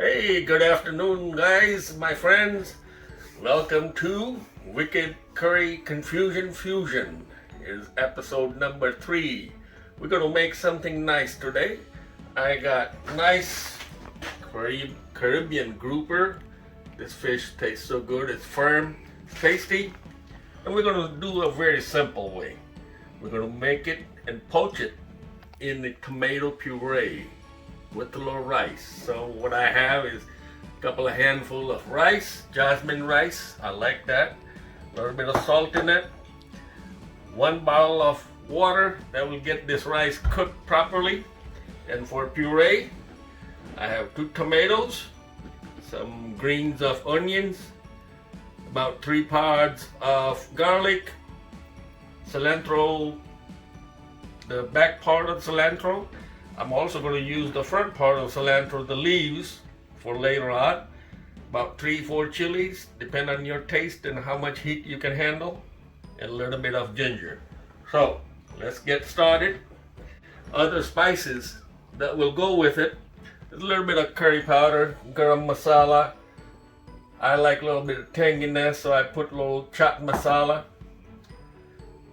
Hey, good afternoon, guys, my friends. Welcome to Wicked Curry Confusion Fusion. Is episode number 3. We're gonna make something nice today. I got nice Caribbean grouper. This fish tastes so good. It's firm, it's tasty, and we're gonna do a very simple way. We're gonna make it and poach it in the tomato puree with a little rice. So what I have is a couple of handful of rice, Jasmine rice. I like that. A little bit of salt in it. 1 bottle of water that will get this rice cooked properly. And for puree, I have 2 tomatoes, some greens of onions, about 3 pods of garlic, cilantro, the back part of cilantro. I'm also going to use the front part of cilantro, the leaves, for later on. About 3-4 chilies, depending on your taste and how much heat you can handle, and a little bit of ginger. So let's get started. Other spices that will go with it: a little bit of curry powder, Garam Masala. I like a little bit of tanginess, so I put a little Chaat Masala,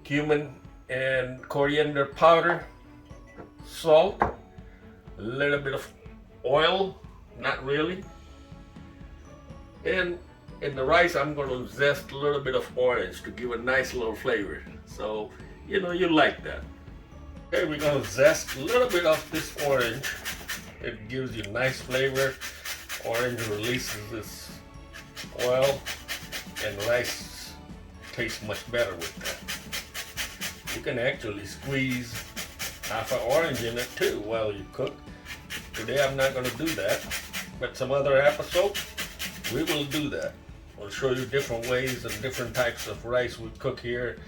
Cumin and Coriander powder, salt, a little bit of oil, not really. And in the rice, I'm going to zest a little bit of orange to give a nice little flavor. So, you like that. Okay, we're going to zest a little bit of this orange. It gives you nice flavor. Orange releases this oil, and rice tastes much better with that. You can actually squeeze half an orange in it too while you cook. Today I'm not going to do that, but some other episode we will do that. We'll show you different ways and different types of rice we cook here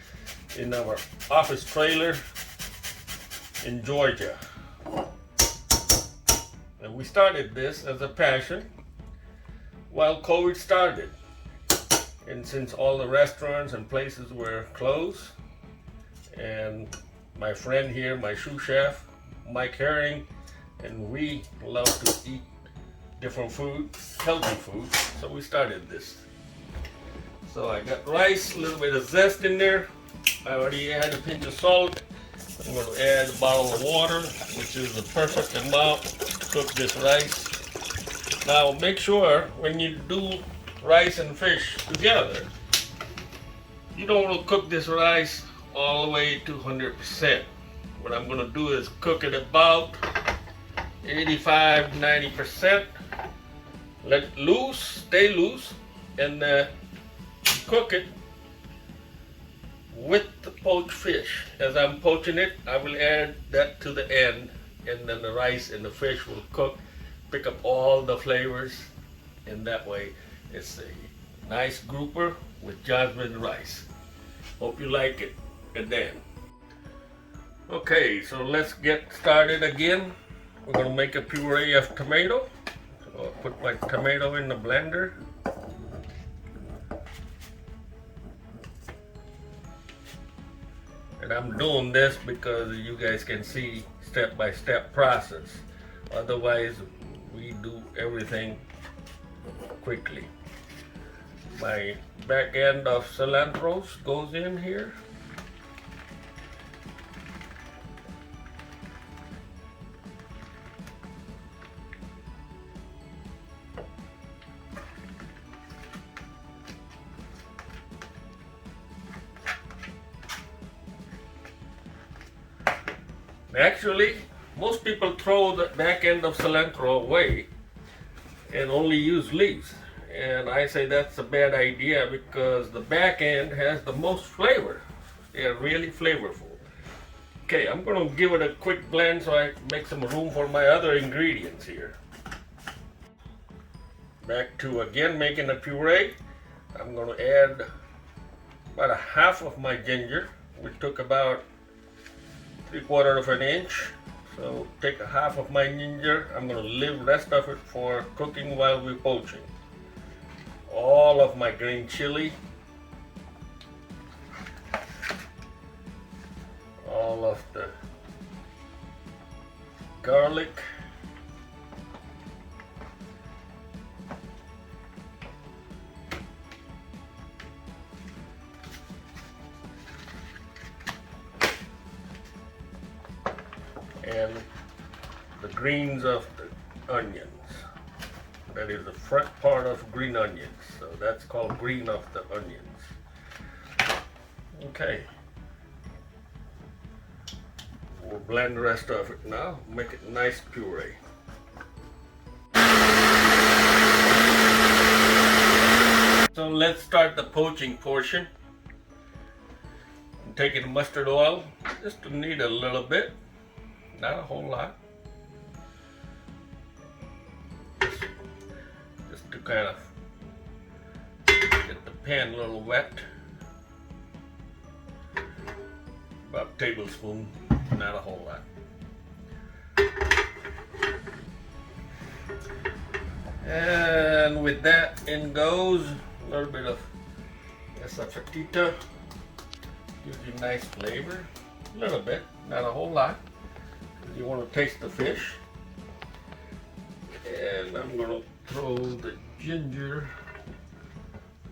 in our office trailer in Georgia. And we started this as a passion while COVID started. And since all the restaurants and places were closed, and my friend here, my sous chef, Mike Herring, and we love to eat different food, healthy food, so we started this. So I got rice, a little bit of zest in there. I already added a pinch of salt. I'm going to add a bottle of water, which is the perfect amount to cook this rice. Now make sure when you do rice and fish together, you don't want to cook this rice all the way to 100%. What I'm going to do is cook it about 85-90%. Let it loose, stay loose, and cook it with the poached fish. As I'm poaching it, I will add that to the end, and then the rice and the fish will cook, pick up all the flavors, and that way it's a nice grouper with jasmine rice. Hope you like it. And then, okay, so let's get started again. We're going to make a puree of tomato. So I'll put my tomato in the blender. And I'm doing this because you guys can see step-by-step process. Otherwise, we do everything quickly. My back end of cilantro goes in here. Actually, most people throw the back end of cilantro away and only use leaves. And I say that's a bad idea because the back end has the most flavor. They're really flavorful. Okay, I'm going to give it a quick blend so I make some room for my other ingredients here. Back to again making a puree. I'm going to add about a half of my ginger. We took about 3/4 of an inch. So take a half of my ginger. I'm going to leave the rest of it for cooking while we're poaching. All of my green chili. All of the garlic. and the greens of the onions. That is the front part of green onions, so that's called green of the onions. Okay. We'll blend the rest of it now, make it nice puree. So let's start the poaching portion. I'm taking mustard oil, just to need a little bit, not a whole lot. Just to kind of get the pan a little wet. About a tablespoon, not a whole lot. And with that in goes a little bit of Asafoetida. Gives you nice flavor. A little bit, not a whole lot. You want to taste the fish. And I'm going to throw the ginger.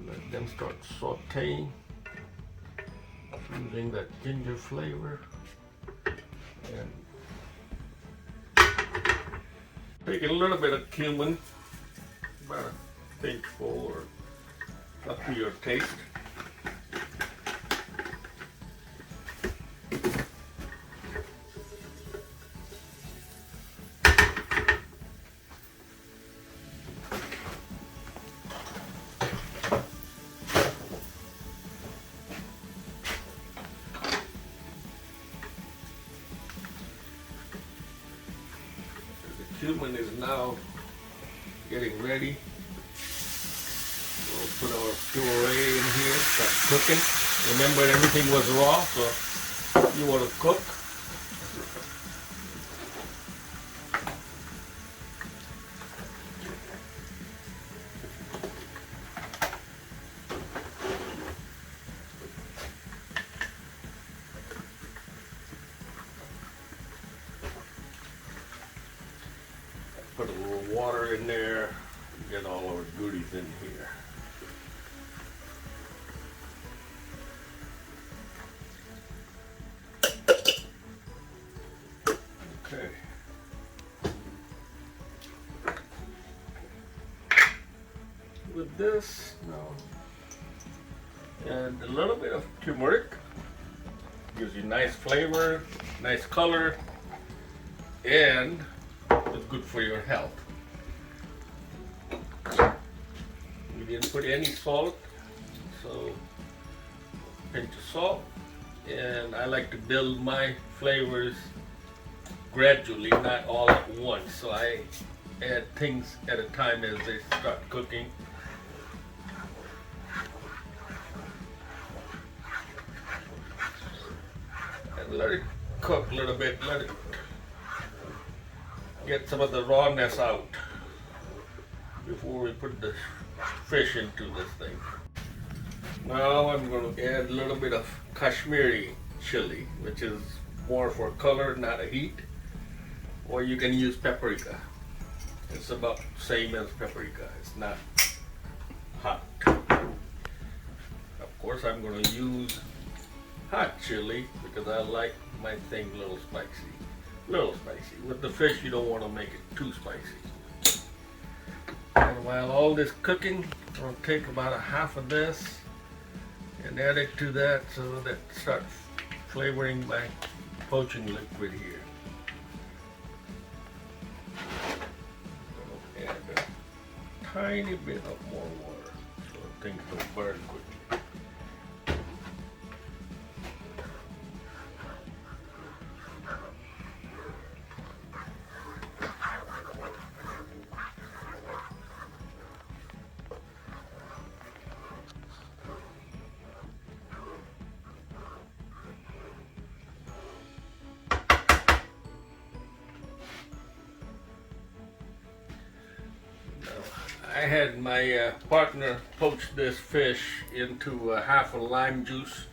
Let them start sauteing. Using that ginger flavor. And take a little bit of cumin. About a pinchful or up to your taste. The cumin is now getting ready. We'll put our puree in here, start cooking. Remember, everything was raw, so you want to cook. Put a little water in there, get all our goodies in here. Okay. With this now, and a little bit of turmeric, gives you nice flavor, nice color, and it's good for your health. We didn't put any salt, so pinch of salt, and I like to build my flavors gradually, not all at once. So I add things at a time as they start cooking. And let it cook a little bit, let it get some of the rawness out before we put the fish into this thing. Now I'm going to add a little bit of Kashmiri chili, which is more for color, not a heat. Or you can use paprika. It's about the same as paprika. It's not hot. Of course, I'm going to use hot chili because I like my thing a little spicy. Little spicy. With the fish, you don't want to make it too spicy. And while all this cooking, I'll take about a half of this and add it to that so that it starts flavoring my poaching liquid here. I'm going to add a tiny bit of more water so things don't burn quickly. I had my partner poach this fish into half a lime juice,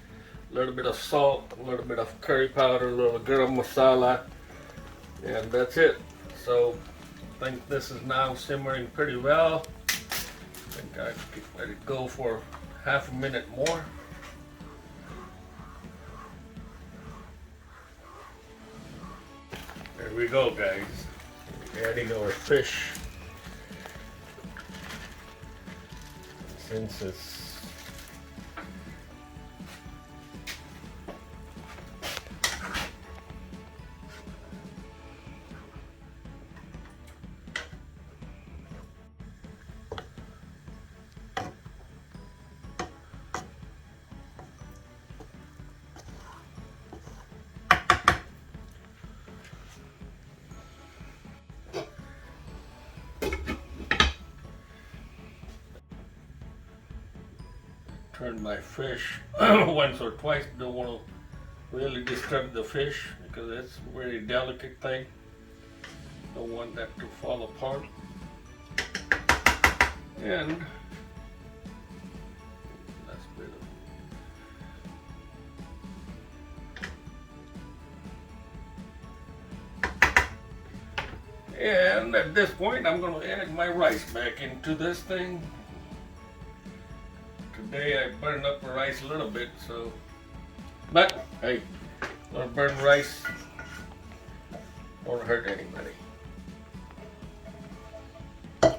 a little bit of salt, a little bit of curry powder, a little Garam Masala, and that's it. So I think this is now simmering pretty well. I think I could let it go for half a minute more. we go, guys. Adding our fish. Since it's turn my fish once or twice. Don't want to really disturb the fish because it's a very delicate thing. Don't want that to fall apart. And that's a bit of. And at this point, I'm going to add my rice back into this thing. Today I burned up the rice a little bit, so, but hey, don't burn rice, don't hurt anybody. And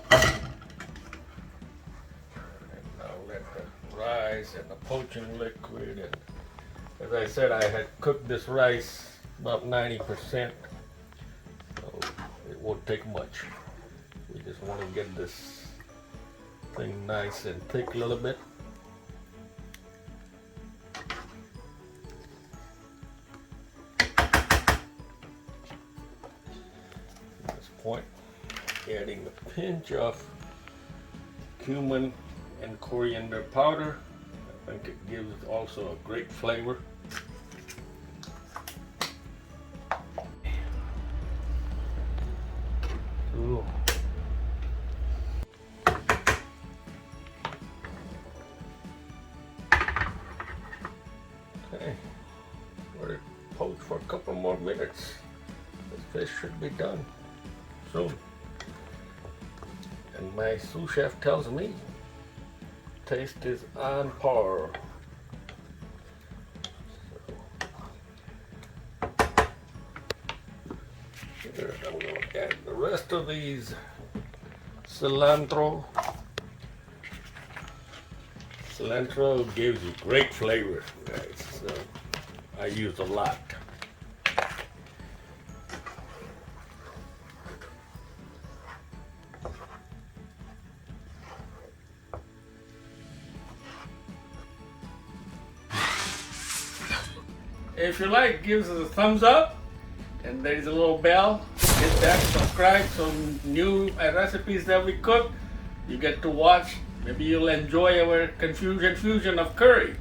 I'll let the rice and the poaching liquid, and as I said, I had cooked this rice about 90%, so it won't take much. We just want to get this thing nice and thick a little bit. Point, adding a pinch of cumin and coriander powder. I think it gives also a great flavor. Ooh. Okay, let it poach for a couple more minutes. This fish should be done soon. And my sous chef tells me taste is on par. Here, I'm going to add the rest of these cilantro. Cilantro gives you great flavor, guys, so I use a lot. If you like, give us a thumbs up, and there is a little bell. Hit that, subscribe, so new recipes that we cook, you get to watch. Maybe you'll enjoy our confusion fusion of curry.